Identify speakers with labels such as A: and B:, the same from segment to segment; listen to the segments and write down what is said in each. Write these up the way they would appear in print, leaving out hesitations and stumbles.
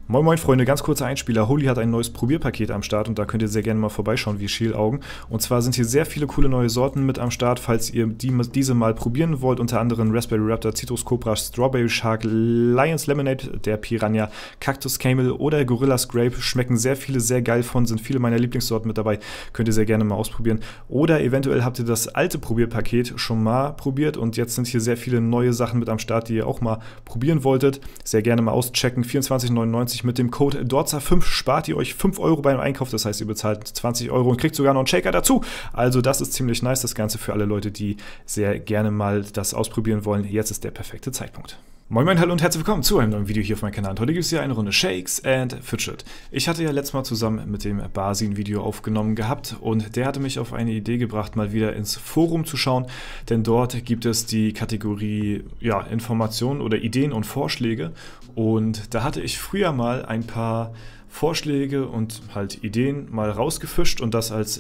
A: Moin Moin Freunde, ganz kurzer Einspieler. Holy hat ein neues Probierpaket am Start und da könnt ihr sehr gerne mal vorbeischauen wie Schielaugen. Und zwar sind hier sehr viele coole neue Sorten mit am Start, falls ihr diese mal probieren wollt. Unter anderem Raspberry Raptor, Citrus Cobra, Strawberry Shark, Lions Lemonade, der Piranha, Cactus Camel oder Gorillas Grape. Schmecken sehr viele sehr geil von, sind viele meiner Lieblingssorten mit dabei. Könnt ihr sehr gerne mal ausprobieren. Oder eventuell habt ihr das alte Probierpaket schon mal probiert und jetzt sind hier sehr viele neue Sachen mit am Start, die ihr auch mal probieren wolltet. Sehr gerne mal auschecken. 24,99 mit dem Code DORZA5 spart ihr euch 5 Euro beim Einkauf, das heißt, ihr bezahlt 20 Euro und kriegt sogar noch einen Shaker dazu. Also das ist ziemlich nice, das Ganze für alle Leute, die sehr gerne mal das ausprobieren wollen. Jetzt ist der perfekte Zeitpunkt. Moin Moin, hallo und herzlich willkommen zu einem neuen Video hier auf meinem Kanal. Und heute gibt es hier eine Runde Shakes and Fidget. Ich hatte ja letztes Mal zusammen mit dem Basin Video aufgenommen gehabt und der hatte mich auf eine Idee gebracht, mal wieder ins Forum zu schauen, denn dort gibt es die Kategorie Informationen oder Ideen und Vorschläge und da hatte ich früher mal ein paar Vorschläge und halt Ideen mal rausgefischt und das als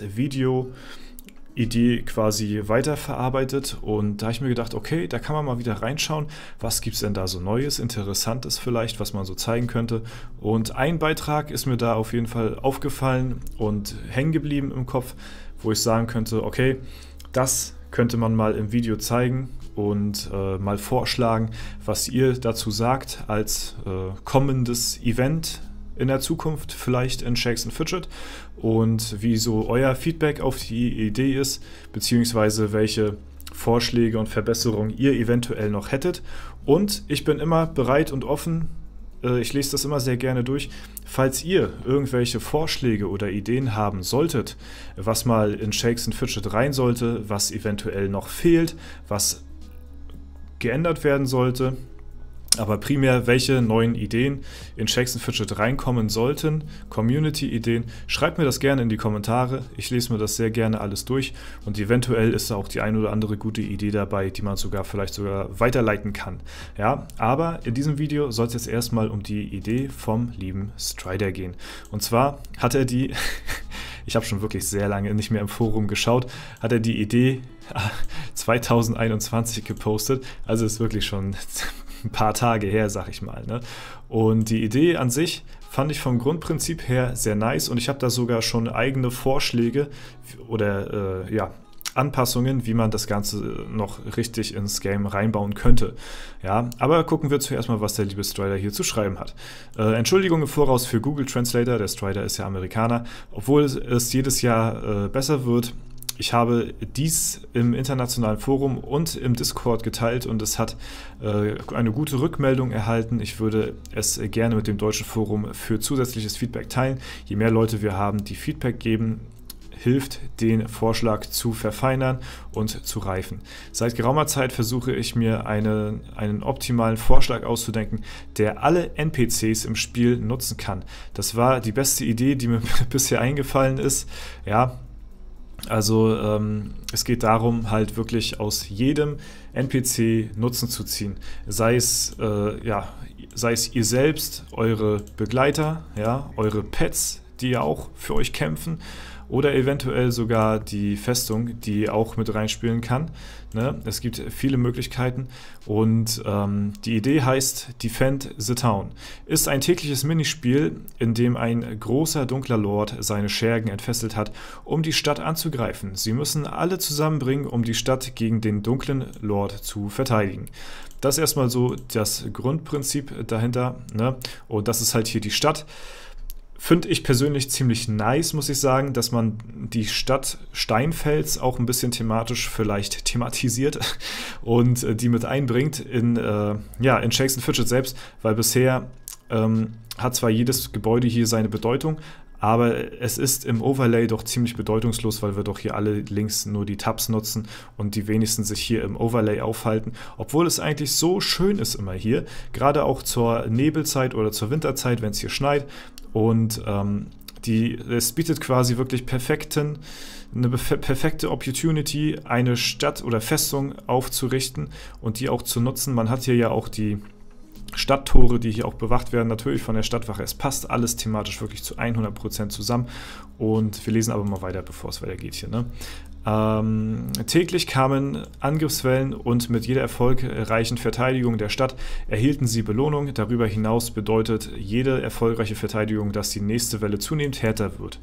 A: Idee quasi weiterverarbeitet und da habe ich mir gedacht, okay, da kann man mal wieder reinschauen, was gibt es denn da so Neues, Interessantes vielleicht, was man so zeigen könnte. Und ein Beitrag ist mir da auf jeden Fall aufgefallen und hängen geblieben im Kopf, wo ich sagen könnte, okay, das könnte man mal im Video zeigen und mal vorschlagen, was ihr dazu sagt als kommendes Event in der Zukunft, vielleicht in Shakes and Fidget und wie so euer Feedback auf die Idee ist, beziehungsweise welche Vorschläge und Verbesserungen ihr eventuell noch hättet. Und ich bin immer bereit und offen, ich lese das immer sehr gerne durch, falls ihr irgendwelche Vorschläge oder Ideen haben solltet, was mal in Shakes and Fidget rein sollte, was eventuell noch fehlt, was geändert werden sollte, aber primär, welche neuen Ideen in Shakes and Fidget reinkommen sollten, Community-Ideen, schreibt mir das gerne in die Kommentare. Ich lese mir das sehr gerne alles durch und eventuell ist da auch die ein oder andere gute Idee dabei, die man vielleicht sogar weiterleiten kann. Ja, aber in diesem Video soll es jetzt erstmal um die Idee vom lieben Strider gehen. Und zwar hat er die, ich habe schon wirklich sehr lange nicht mehr im Forum geschaut, hat er die Idee 2021 gepostet, also ist wirklich schon ein paar Tage her, sag ich mal. Ne? Und die Idee an sich fand ich vom Grundprinzip her sehr nice und ich habe da sogar schon eigene Vorschläge oder Anpassungen, wie man das Ganze noch richtig ins Game reinbauen könnte. Ja, aber gucken wir zuerst mal, was der liebe Strider hier zu schreiben hat. Entschuldigung im Voraus für Google Translator, der Strider ist ja Amerikaner, obwohl es jedes Jahr besser wird. Ich habe dies im internationalen Forum und im Discord geteilt und es hat eine gute Rückmeldung erhalten. Ich würde es gerne mit dem deutschen Forum für zusätzliches Feedback teilen. Je mehr Leute wir haben, die Feedback geben, hilft, den Vorschlag zu verfeinern und zu reifen. Seit geraumer Zeit versuche ich mir einen optimalen Vorschlag auszudenken, der alle NPCs im Spiel nutzen kann. Das war die beste Idee, die mir bisher eingefallen ist. Ja, also es geht darum, halt wirklich aus jedem NPC Nutzen zu ziehen. Sei es ihr selbst, eure Begleiter, ja, eure Pets, die ja auch für euch kämpfen, oder eventuell sogar die Festung, die auch mit reinspielen kann. Ne? Es gibt viele Möglichkeiten und die Idee heißt Defend the Town. Ist ein tägliches Minispiel, in dem ein großer dunkler Lord seine Schergen entfesselt hat, um die Stadt anzugreifen. Sie müssen alle zusammenbringen, um die Stadt gegen den dunklen Lord zu verteidigen. Das ist erstmal so das Grundprinzip dahinter. Ne? Und das ist halt hier die Stadt. Finde ich persönlich ziemlich nice, muss ich sagen, dass man die Stadt Steinfels auch ein bisschen thematisch vielleicht thematisiert und die mit einbringt in Shakes and Fidget selbst, weil bisher hat zwar jedes Gebäude hier seine Bedeutung, aber es ist im Overlay doch ziemlich bedeutungslos, weil wir doch hier alle links nur die Tabs nutzen und die wenigsten sich hier im Overlay aufhalten, obwohl es eigentlich so schön ist immer hier, gerade auch zur Nebelzeit oder zur Winterzeit, wenn es hier schneit. Und es bietet quasi wirklich eine perfekte Opportunity, eine Stadt oder Festung aufzurichten und die auch zu nutzen. Man hat hier ja auch die Stadttore, die hier auch bewacht werden, natürlich von der Stadtwache. Es passt alles thematisch wirklich zu 100% zusammen. Und wir lesen aber mal weiter, bevor es weitergeht hier. Ne? Täglich kamen Angriffswellen und mit jeder erfolgreichen Verteidigung der Stadt erhielten sie Belohnung. Darüber hinaus bedeutet jede erfolgreiche Verteidigung, dass die nächste Welle zunehmend härter wird.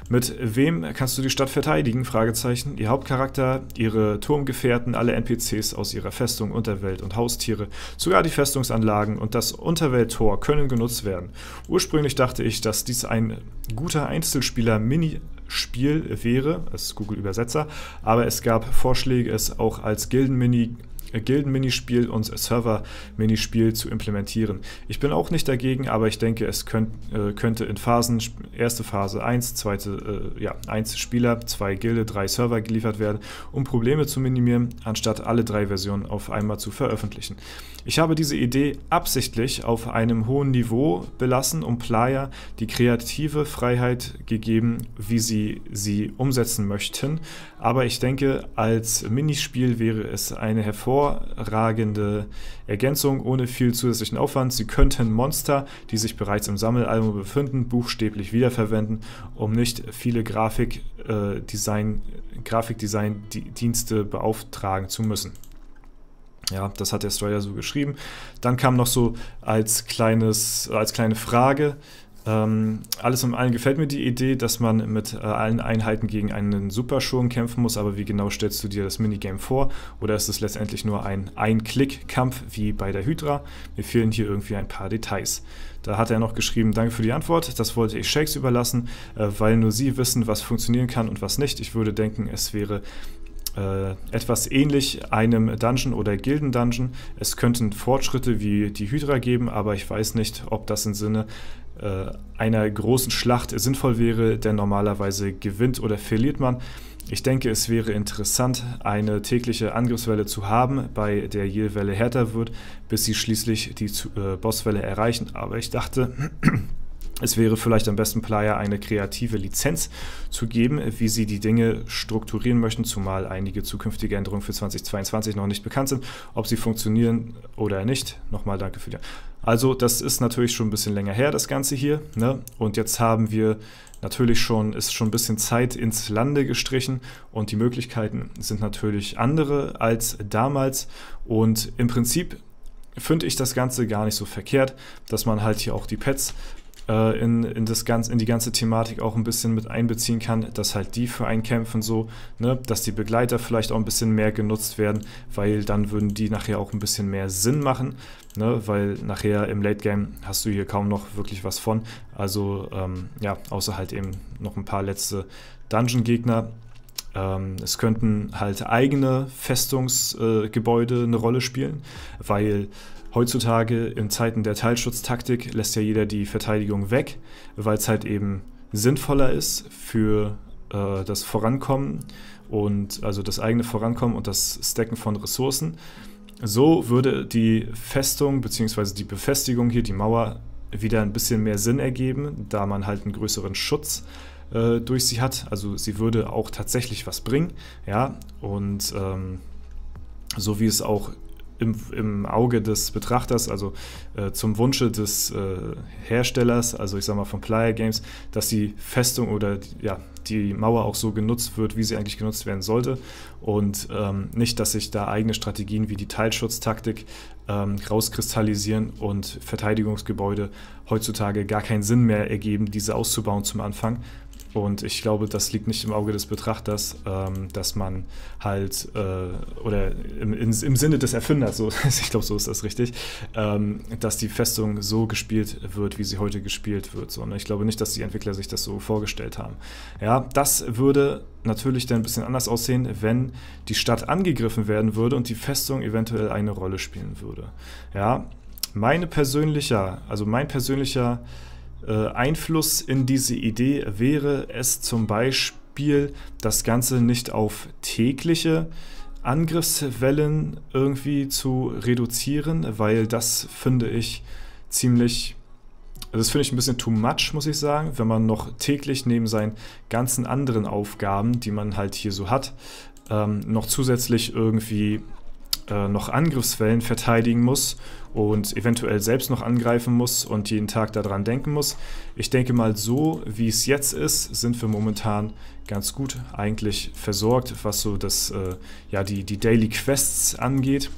A: Mit wem kannst du die Stadt verteidigen? Fragezeichen. Ihr Hauptcharakter, ihre Turmgefährten, alle NPCs aus ihrer Festung, Unterwelt und Haustiere, sogar die Festungsanlagen und das Unterwelttor können genutzt werden. Ursprünglich dachte ich, dass dies ein guter Einzelspieler-Minispiel wäre, als Google-Übersetzer, aber es gab Vorschläge, es auch als Gilden-Minispiel und Server-Minispiel zu implementieren. Ich bin auch nicht dagegen, aber ich denke, es könnte in Phasen, erste Phase 1, zweite, 1 Spieler, 2 Gilde, 3 Server geliefert werden, um Probleme zu minimieren, anstatt alle 3 Versionen auf einmal zu veröffentlichen. Ich habe diese Idee absichtlich auf einem hohen Niveau belassen, um Player die kreative Freiheit gegeben, wie sie umsetzen möchten. Aber ich denke, als Minispiel wäre es eine hervorragende Ergänzung ohne viel zusätzlichen Aufwand. Sie könnten Monster, die sich bereits im Sammelalbum befinden, buchstäblich wiederverwenden, um nicht viele Grafikdesign-Dienste beauftragen zu müssen. Ja, das hat der Strider so geschrieben. Dann kam noch so als kleine Frage, alles in allem gefällt mir die Idee, dass man mit allen Einheiten gegen einen Superschurken kämpfen muss, aber wie genau stellst du dir das Minigame vor? Oder ist es letztendlich nur ein Ein-Klick-Kampf wie bei der Hydra? Mir fehlen hier irgendwie ein paar Details. Da hat er noch geschrieben, danke für die Antwort, das wollte ich Shakes überlassen, weil nur sie wissen, was funktionieren kann und was nicht. Ich würde denken, es wäre etwas ähnlich einem Dungeon oder Gilden-Dungeon. Es könnten Fortschritte wie die Hydra geben, aber ich weiß nicht, ob das im Sinne einer großen Schlacht sinnvoll wäre, denn normalerweise gewinnt oder verliert man. Ich denke, es wäre interessant, eine tägliche Angriffswelle zu haben, bei der jede Welle härter wird, bis sie schließlich die Bosswelle erreichen. Aber ich dachte, es wäre vielleicht am besten Player eine kreative Lizenz zu geben, wie sie die Dinge strukturieren möchten, zumal einige zukünftige Änderungen für 2022 noch nicht bekannt sind, ob sie funktionieren oder nicht. Nochmal danke für die. Also das ist natürlich schon ein bisschen länger her, das Ganze hier, ne? Und jetzt haben wir natürlich ist schon ein bisschen Zeit ins Lande gestrichen und die Möglichkeiten sind natürlich andere als damals und im Prinzip finde ich das Ganze gar nicht so verkehrt, dass man halt hier auch die Pets in die ganze Thematik auch ein bisschen mit einbeziehen kann, dass halt die für einen kämpfen so, ne, dass die Begleiter vielleicht auch ein bisschen mehr genutzt werden, weil dann würden die nachher auch ein bisschen mehr Sinn machen, ne, weil nachher im Late Game hast du hier kaum noch wirklich was von, also ja, außer halt eben noch ein paar letzte Dungeon-Gegner. Es könnten halt eigene Festungsgebäude eine Rolle spielen, weil heutzutage in Zeiten der Teilschutztaktik lässt ja jeder die Verteidigung weg, weil es halt eben sinnvoller ist für das Vorankommen und also das eigene Vorankommen und das Stacken von Ressourcen. So würde die Festung bzw. die Befestigung hier, die Mauer, wieder ein bisschen mehr Sinn ergeben, da man halt einen größeren Schutz durch sie hat. Also sie würde auch tatsächlich was bringen, ja, und so wie es auch im Auge des Betrachters, also zum Wunsche des Herstellers, also ich sag mal von Player Games, dass die Festung oder ja, die Mauer auch so genutzt wird, wie sie eigentlich genutzt werden sollte und nicht, dass sich da eigene Strategien wie die Teilschutztaktik rauskristallisieren und Verteidigungsgebäude heutzutage gar keinen Sinn mehr ergeben, diese auszubauen zum Anfang. Und ich glaube, das liegt nicht im Auge des Betrachters, dass man halt, oder im Sinne des Erfinders, so, ich glaube, so ist das richtig, dass die Festung so gespielt wird, wie sie heute gespielt wird. So, ne? Ich glaube nicht, dass die Entwickler sich das so vorgestellt haben. Ja, das würde natürlich dann ein bisschen anders aussehen, wenn die Stadt angegriffen werden würde und die Festung eventuell eine Rolle spielen würde. Ja, mein persönlicher Einfluss in diese Idee wäre es zum Beispiel, das Ganze nicht auf tägliche Angriffswellen irgendwie zu reduzieren, weil das finde ich ein bisschen too much, muss ich sagen, wenn man noch täglich neben seinen ganzen anderen Aufgaben, die man halt hier so hat, noch zusätzlich irgendwie noch Angriffswellen verteidigen muss und eventuell selbst noch angreifen muss und jeden Tag daran denken muss. Ich denke mal, so wie es jetzt ist, sind wir momentan ganz gut eigentlich versorgt, was so das, die Daily Quests angeht.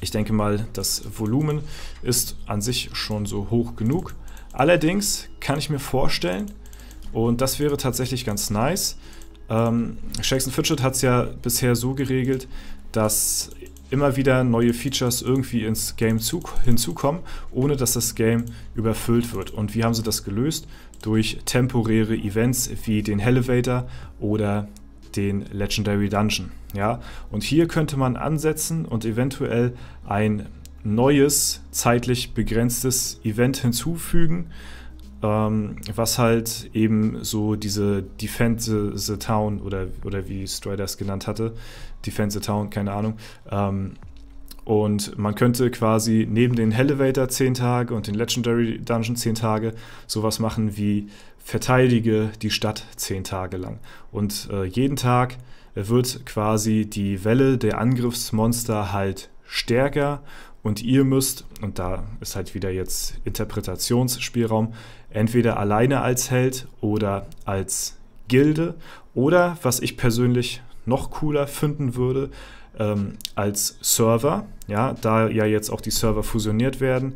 A: Ich denke mal, das Volumen ist an sich schon so hoch genug. Allerdings kann ich mir vorstellen, und das wäre tatsächlich ganz nice, Shakes & Fidget hat es ja bisher so geregelt, dass immer wieder neue Features irgendwie ins Game hinzukommen, ohne dass das Game überfüllt wird. Und wie haben sie das gelöst? Durch temporäre Events wie den Elevator oder den Legendary Dungeon. Ja? Und hier könnte man ansetzen und eventuell ein neues, zeitlich begrenztes Event hinzufügen, was halt eben so diese Defend the Town oder wie Strider es genannt hatte, Defend the Town, keine Ahnung. Und man könnte quasi neben den Elevator 10 Tage und den Legendary Dungeon 10 Tage sowas machen wie verteidige die Stadt 10 Tage lang. Und jeden Tag wird quasi die Welle der Angriffsmonster halt stärker und ihr müsst, und da ist halt wieder jetzt Interpretationsspielraum, entweder alleine als Held oder als Gilde oder, was ich persönlich noch cooler finden würde, als Server, ja, da ja jetzt auch die Server fusioniert werden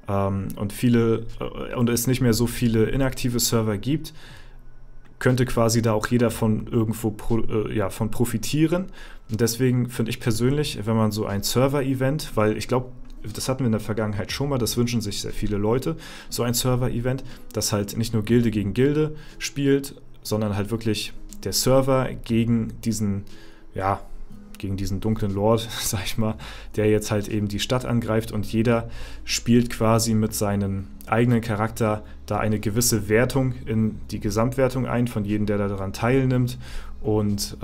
A: und es nicht mehr so viele inaktive Server gibt, könnte quasi da auch jeder von irgendwo von profitieren. Und deswegen finde ich persönlich, wenn man so ein Server-Event, weil ich glaube, das hatten wir in der Vergangenheit schon mal, das wünschen sich sehr viele Leute, so ein Server-Event, das halt nicht nur Gilde gegen Gilde spielt, sondern halt wirklich der Server gegen diesen dunklen Lord, sag ich mal, der jetzt halt eben die Stadt angreift und jeder spielt quasi mit seinem eigenen Charakter da eine gewisse Wertung in die Gesamtwertung ein, von jedem, der daran teilnimmt und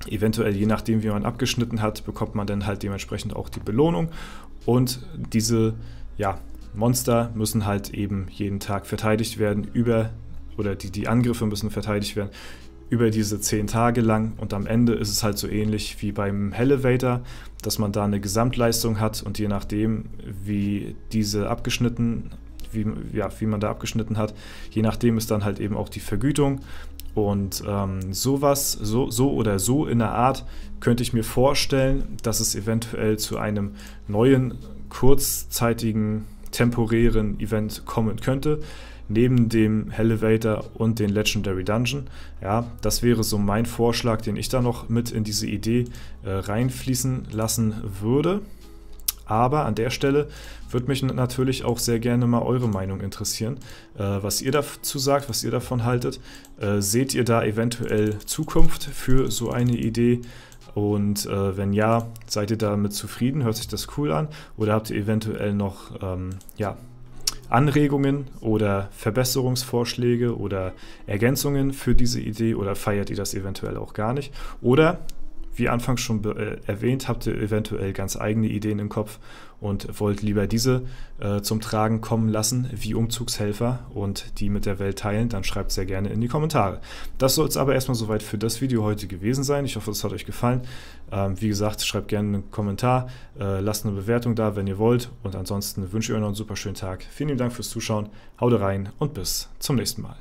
A: eventuell, je nachdem, wie man abgeschnitten hat, bekommt man dann halt dementsprechend auch die Belohnung und diese Monster müssen halt eben jeden Tag verteidigt werden die Angriffe müssen verteidigt werden über diese 10 Tage lang und am Ende ist es halt so ähnlich wie beim Elevator, dass man da eine Gesamtleistung hat und je nachdem, wie man da abgeschnitten hat, je nachdem ist dann halt eben auch die Vergütung und sowas, so oder so in der Art könnte ich mir vorstellen, dass es eventuell zu einem neuen, kurzzeitigen, temporären Event kommen könnte, neben dem Elevator und den Legendary Dungeon. Ja, das wäre so mein Vorschlag, den ich da noch mit in diese Idee reinfließen lassen würde. Aber an der Stelle würde mich natürlich auch sehr gerne mal eure Meinung interessieren, was ihr dazu sagt, was ihr davon haltet. Seht ihr da eventuell Zukunft für so eine Idee? Und wenn ja, seid ihr damit zufrieden? Hört sich das cool an? Oder habt ihr eventuell noch Anregungen oder Verbesserungsvorschläge oder Ergänzungen für diese Idee oder feiert ihr das eventuell auch gar nicht? Oder, wie anfangs schon erwähnt, habt ihr eventuell ganz eigene Ideen im Kopf und wollt lieber diese zum Tragen kommen lassen wie Umzugshelfer und die mit der Welt teilen, dann schreibt sehr gerne in die Kommentare. Das soll es aber erstmal soweit für das Video heute gewesen sein. Ich hoffe, es hat euch gefallen. Wie gesagt, schreibt gerne einen Kommentar, lasst eine Bewertung da, wenn ihr wollt und ansonsten wünsche ich euch noch einen super schönen Tag. Vielen lieben Dank fürs Zuschauen, haut rein und bis zum nächsten Mal.